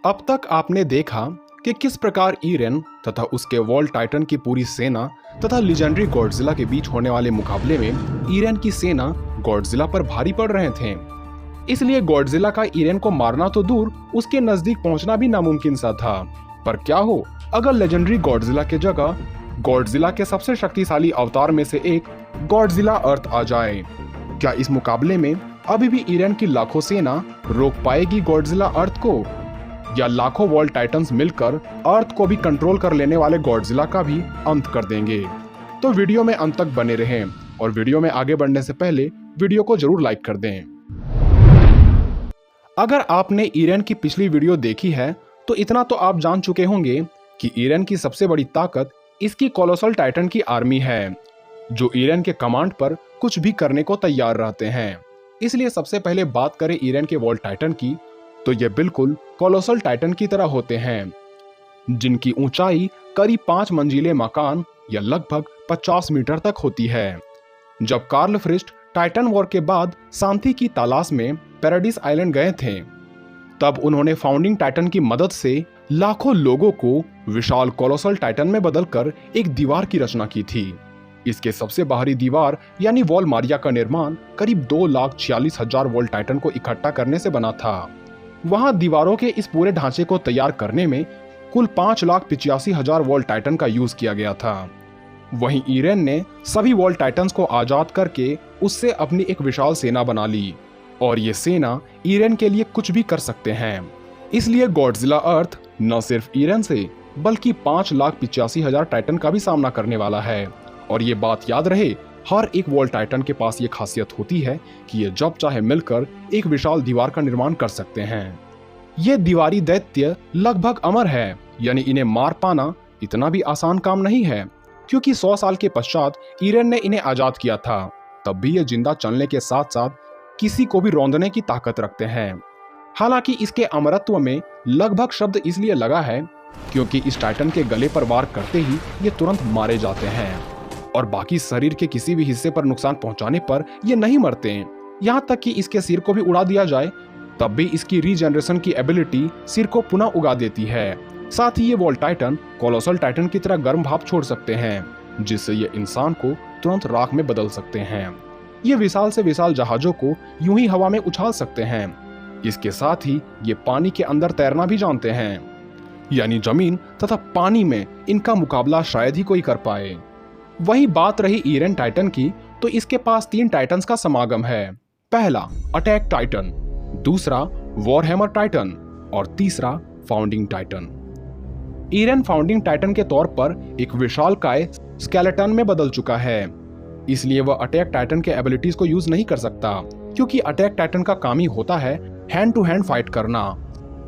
अब तक आपने देखा कि किस प्रकार ईरेन तथा उसके वॉल टाइटन की पूरी सेना तथा लीजेंडरी गॉडजिला के बीच होने वाले मुकाबले में ईरेन की सेना गॉडजिला पर भारी पड़ रहे थे। इसलिए गॉडजिला का ईरेन को मारना तो दूर, उसके नजदीक पहुंचना भी नामुमकिन सा था। पर क्या हो अगर लेजेंडरी गॉडजिला के जगह गॉडजिला के सबसे शक्तिशाली अवतार में से एक गॉडजिला अर्थ आ जाए? क्या इस मुकाबले में अभी भी ईरेन की लाखों सेना रोक पाएगी गॉडजिला अर्थ को, या लाखों वॉल टाइटन्स मिलकर अर्थ को भी कंट्रोल कर लेने वाले गॉडजिला का भी अंत कर देंगे? तो वीडियो में अंत तक बने रहें और वीडियो में आगे बढ़ने से पहले वीडियो को जरूर लाइक कर दें। अगर आपने ईरेन की पिछली वीडियो देखी है तो इतना तो आप जान चुके होंगे कि ईरेन की सबसे बड़ी ताकत इसकी कोलोसल टाइटन की आर्मी है, जो ईरेन के कमांड पर कुछ भी करने को तैयार रहते हैं। इसलिए सबसे पहले बात करें ईरेन के वॉल टाइटन की, तो ये बिल्कुल कोलोसल टाइटन की तरह होते हैं, जिनकी ऊंचाई करीब 5 मंजिले मकान या लगभग 50 मीटर तक होती है। जब कार्ल फ्रिस्ट टाइटन वॉर के बाद शांति की तलाश में पैराडाइस आइलैंड गए थे, तब उन्होंने फाउंडिंग टाइटन की मदद से लाखों लोगों को विशाल कोलोसल टाइटन में बदलकर एक दीवार की रचना की थी। इसके सबसे बाहरी दीवार यानी वॉल मारिया का निर्माण करीब 2,46,000 वॉल टाइटन को इकट्ठा करने से बना था। वहां दीवारों के इस पूरे ढांचे को तैयार करने में कुल 5,85,000 वॉल टाइटन का यूज किया गया था। वहीं ईरेन ने सभी वॉल टाइटन्स को आजाद करके उससे अपनी एक विशाल सेना बना ली, और ये सेना ईरेन के लिए कुछ भी कर सकते हैं। इसलिए गॉडजिला अर्थ न सिर्फ ईरेन से बल्कि 5,85,000 टाइटन का भी सामना करने वाला है। और ये बात याद रहे, हर एक वॉल टाइटन के पास ये खासियत होती है कि ये जब चाहे मिलकर एक विशाल दीवार का निर्माण कर सकते हैं। ये दीवारी दैत्य लगभग अमर है, यानी इन्हें मार पाना इतना भी आसान काम नहीं है, क्योंकि 100 साल के पश्चात ईरेन ने इन्हें आजाद किया था। तब भी ये जिंदा चलने के साथ साथ किसी को भी रौंदने की ताकत रखते हैं। हालांकि इसके अमरत्व में लगभग शब्द इसलिए लगा है क्योंकि इस टाइटन के गले पर वार करते ही ये तुरंत मारे जाते हैं, और बाकी शरीर के किसी भी हिस्से पर नुकसान पहुंचाने पर ये नहीं मरते। यहाँ तक कि इसके सिर को भी उड़ा दिया जाए तब भी इसकी रीजनरेशन की एबिलिटी सिर को पुनः उगा देती है। साथ ही ये वॉल टाइटन कोलोसल टाइटन की तरह गर्म भाप छोड़ सकते हैं, जिससे ये इंसान को तुरंत राख में बदल सकते हैं। ये विशाल से विशाल जहाजों को यूं ही हवा में उछाल सकते हैं। इसके साथ ही ये पानी के अंदर तैरना भी जानते हैं, यानी जमीन तथा पानी में इनका मुकाबला शायद ही कोई कर पाए। वही बात रही ईरेन टाइटन की, तो इसके पास 3 टाइटन्स का समागम है। पहला अटैक टाइटन, दूसरा वॉरहैमर टाइटन और तीसरा फाउंडिंग टाइटन। ईरेन फाउंडिंग टाइटन के तौर पर एक विशालकाय स्केलेटन में बदल चुका है, इसलिए वह अटैक टाइटन के एबिलिटीज को यूज नहीं कर सकता, क्योंकि अटैक टाइटन का काम ही होता है हैंड टू हैंड फाइट करना।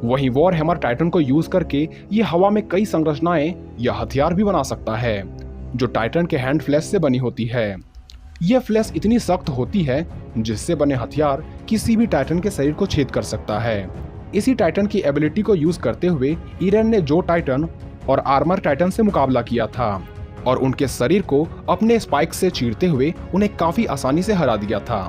वहीं वॉरहैमर टाइटन को यूज करके ये हवा में कई संरचनाएं या हथियार भी बना सकता है, जो टाइटन के हैंड फ्लैश से बनी होती है। यह फ्लैश इतनी सख्त होती है जिससे बने हथियार किसी भी टाइटन के शरीर को छेद कर सकता है। इसी टाइटन की एबिलिटी को यूज करते हुए ईरेन ने जो टाइटन और आर्मर टाइटन से मुकाबला किया था, और उनके शरीर को अपने स्पाइक से चीरते हुए उन्हें काफी आसानी से हरा दिया था।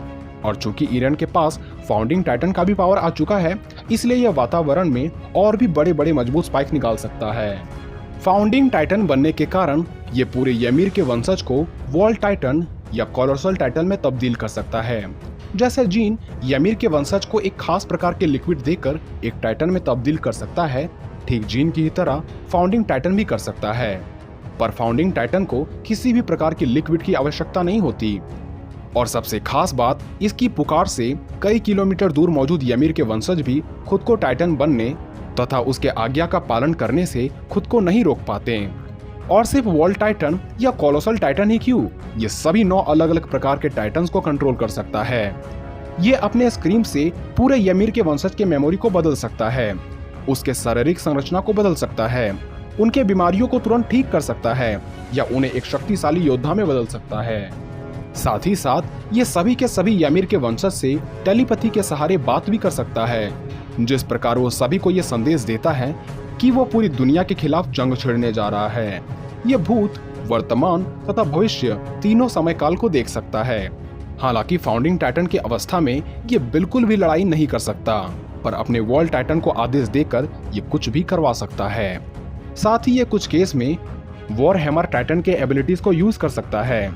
और चूंकि ईरेन के पास फाउंडिंग टाइटन का भी पावर आ चुका है, इसलिए यह वातावरण में और भी बड़े बड़े मजबूत स्पाइक निकाल सकता है। फाउंडिंग टाइटन बनने के कारण ये पूरे ymir के वंशज को वॉल टाइटन या कोलोसल टाइटन में तब्दील कर सकता है। जैसे जीन ymir के वंशज को एक खास प्रकार के लिक्विड देकर एक टाइटन में तब्दील कर सकता है, ठीक जीन की तरह फाउंडिंग टाइटन भी कर सकता है। पर फाउंडिंग टाइटन को किसी भी प्रकार की लिक्विड की आवश्यकता नहीं होती, और सबसे खास बात, इसकी पुकार से कई किलोमीटर दूर मौजूद ymir के वंशज भी खुद को टाइटन बनने तथा उसके आज्ञा का पालन करने से खुद को नहीं रोक पाते। और सिर्फ वॉल टाइटन या कोलोसल टाइटन ही क्यों, ये सभी 9 अलग अलग प्रकार के टाइटन्स को कंट्रोल कर सकता है। ये अपने स्क्रीम से पूरे ymir के वंशज के मेमोरी को बदल सकता है, उसके शारीरिक संरचना को बदल सकता है, उनके बीमारियों को तुरंत ठीक कर सकता है, या उन्हें एक शक्तिशाली योद्धा में बदल सकता है। साथ ही साथ ये सभी के सभी ymir के वंशज से टेलीपैथी के सहारे बात भी कर सकता है, जिस प्रकार वो सभी को ये संदेश देता है कि वो पूरी दुनिया के खिलाफ जंग छेड़ने जा रहा है। ये भूत, वर्तमान तथा भविष्य तीनों समय काल को देख सकता है। हालांकि फाउंडिंग टाइटन की अवस्था में ये बिल्कुल भी लड़ाई नहीं कर सकता, पर अपने वॉल टाइटन को आदेश देकर ये कुछ भी करवा सकता है। साथ ही ये कुछ केस में वॉर हैमर टाइटन के एबिलिटीज को यूज कर सकता है।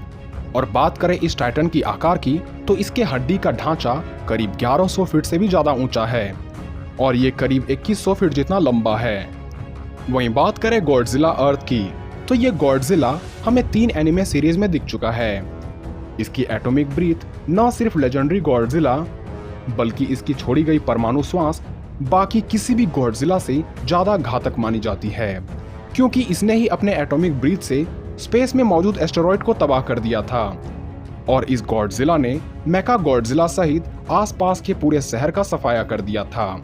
और बात करें इस टाइटन की आकार की, तो इसके हड्डी का ढांचा करीब 1100 फीट से भी ज्यादा ऊंचा है और ये करीब 2100 फीट जितना लंबा है। वहीं बात करें गॉडजिला अर्थ की, तो ये गॉडजिला हमें 3 एनिमे सीरीज में दिख चुका है। इसकी एटॉमिक ब्रीथ न सिर्फ लेजेंडरी गॉडजिला बल्कि इसकी छोड़ी गई परमाणु श्वास बाकी किसी भी गॉडजिला से ज्यादा घातक मानी जाती है, क्योंकि इसने ही अपने एटॉमिक ब्रीथ से स्पेस में मौजूद एस्टेरॉयड को तबाह कर दिया था। और इस गॉडजिला ने मेका गॉडजिला सहित आसपास के पूरे शहर का सफाया कर दिया था।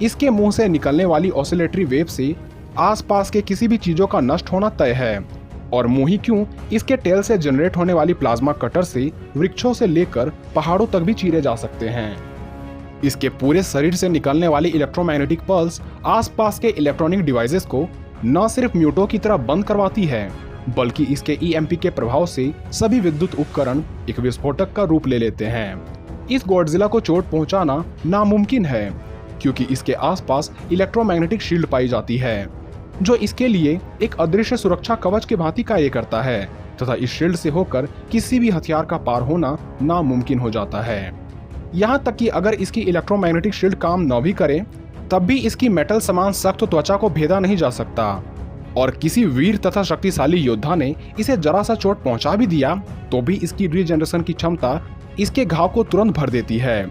इसके मुंह से निकलने वाली ऑसिलेटरी वेव से आसपास के किसी भी चीजों का नष्ट होना तय है। और मुंह ही क्यों, इसके टेल से जनरेट होने वाली प्लाज्मा कटर से वृक्षों से लेकर पहाड़ों तक भी चीरे जा सकते हैं। इसके पूरे शरीर से निकलने वाली इलेक्ट्रोमैग्नेटिक पल्स आसपास के इलेक्ट्रॉनिक डिवाइसेस को न सिर्फ म्यूटो की तरह बंद करवाती है, बल्कि इसके ईएमपी के प्रभाव से सभी विद्युत उपकरण एक विस्फोटक का रूप ले लेते हैं। इस गॉडजिला को चोट पहुंचाना नामुमकिन है, क्योंकि इसके आसपास इलेक्ट्रोमैग्नेटिक शील्ड पाई जाती है, जो इसके लिए एक अदृश्य सुरक्षा कवच के भांति कार्य करता है तथा इस शील्ड से होकर किसी भी हथियार का पार होना नामुमकिन हो जाता है। यहाँ तक कि अगर इसकी इलेक्ट्रोमैग्नेटिक शील्ड काम न भी करे, तब भी इसकी मेटल समान सख्त त्वचा को भेदा नहीं जा सकता। और किसी वीर तथा शक्तिशाली योद्धा ने इसे जरा सा चोट पहुंचा भी दिया तो भी इसकी रीजनरेशन की क्षमता इसके घाव को तुरंत भर देती है।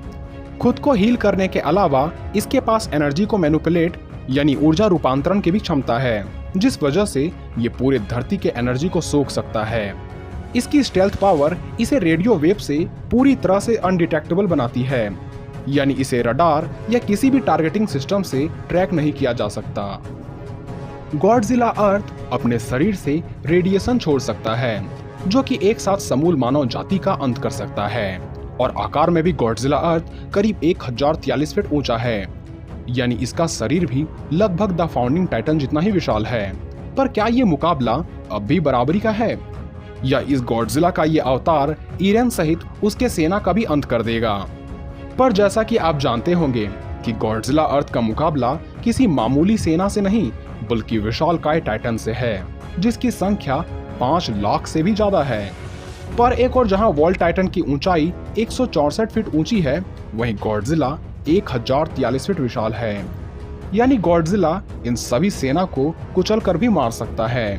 खुद को हील करने के अलावा इसके पास एनर्जी को मैनिपुलेट यानी ऊर्जा रूपांतरण की भी क्षमता है, जिस वजह से ये पूरे धरती के एनर्जी को सोख सकता है। इसकी स्टेल्थ पावर इसे रेडियो वेव से पूरी तरह से अनडिटेक्टेबल बनाती है, यानी इसे रडार या किसी भी टारगेटिंग सिस्टम से ट्रैक नहीं किया जा सकता। गॉडजिला अर्थ अपने शरीर से रेडिएशन छोड़ सकता है, जो कि एक साथ समूल मानव जाति का अंत कर सकता है। और आकार में भी गॉडजिला अर्थ करीब 1043 फीट ऊंचा है, यानी इसका शरीर भी लगभग द फाउंडिंग टाइटन जितना ही विशाल है। पर क्या ये मुकाबला अब भी बराबरी का है, या इस गॉडजिला का ये अवतार ईरेन सहित उसके सेना का भी अंत कर देगा? पर जैसा कि आप जानते होंगे कि गॉडजिला अर्थ का मुकाबला किसी मामूली सेना से नहीं बल्कि विशालकाय टाइटन से है, जिसकी संख्या 5 लाख से भी ज्यादा है। पर एक और जहां वॉल टाइटन की ऊंचाई 164 फीट ऊंची है, वहीं गॉडजिला 1043 फीट विशाल है। यानी गॉडजिला इन सभी सेना को कुचल कर भी मार सकता है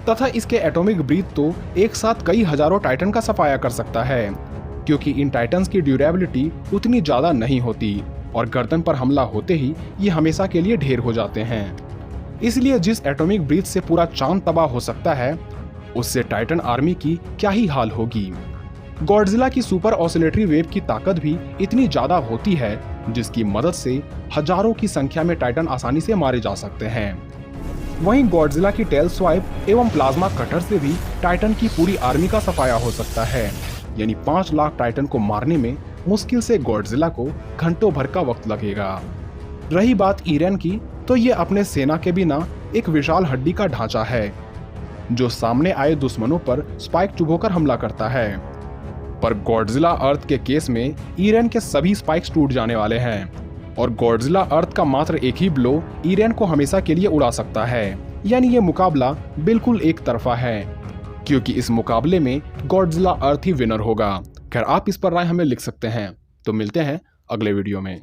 तथा इसके एटॉमिक ब्रीथ तो एक साथ कई हजारों टाइटन का सफाया कर सकता है, क्योंकि इन टाइटन्स की ड्यूरेबिलिटी उतनी ज्यादा नहीं होती और गर्दन पर हमला होते ही ये हमेशा के लिए ढेर हो जाते हैं। इसलिए जिस एटॉमिक ब्रीथ से पूरा चांद तबाह हो सकता है, उससे टाइटन आर्मी की क्या ही हाल होगी। गॉडजिला की सुपर ऑसिलेटरी वेव की ताकत भी इतनी ज्यादा होती है, जिसकी मदद से हजारों की संख्या में टाइटन आसानी से मारे जा सकते हैं। वहीं गॉडजिला की टेल स्वाइप एवं प्लाज्मा कटर से भी टाइटन की पूरी आर्मी का सफाया हो सकता है। यानी 5 लाख टाइटन को मारने में मुश्किल से गॉडजिला को घंटों भर का वक्त लगेगा। रही बात ईरेन की, तो ये अपने सेना के बिना एक विशाल हड्डी का ढांचा है, जो सामने आए दुश्मनों पर स्पाइक चुभोकर हमला करता है। पर गॉडजिला अर्थ के केस में ईरेन के सभी स्पाइक्स टूट जाने वाले हैं और गॉडजिला अर्थ का मात्र एक ही ब्लो ईरेन को हमेशा के लिए उड़ा सकता है। यानी ये मुकाबला बिल्कुल एक तरफा है, क्योंकि इस मुकाबले में गॉडजिला अर्थ ही विनर होगा। खैर, आप इस पर राय हमें लिख सकते हैं। तो मिलते हैं अगले वीडियो में।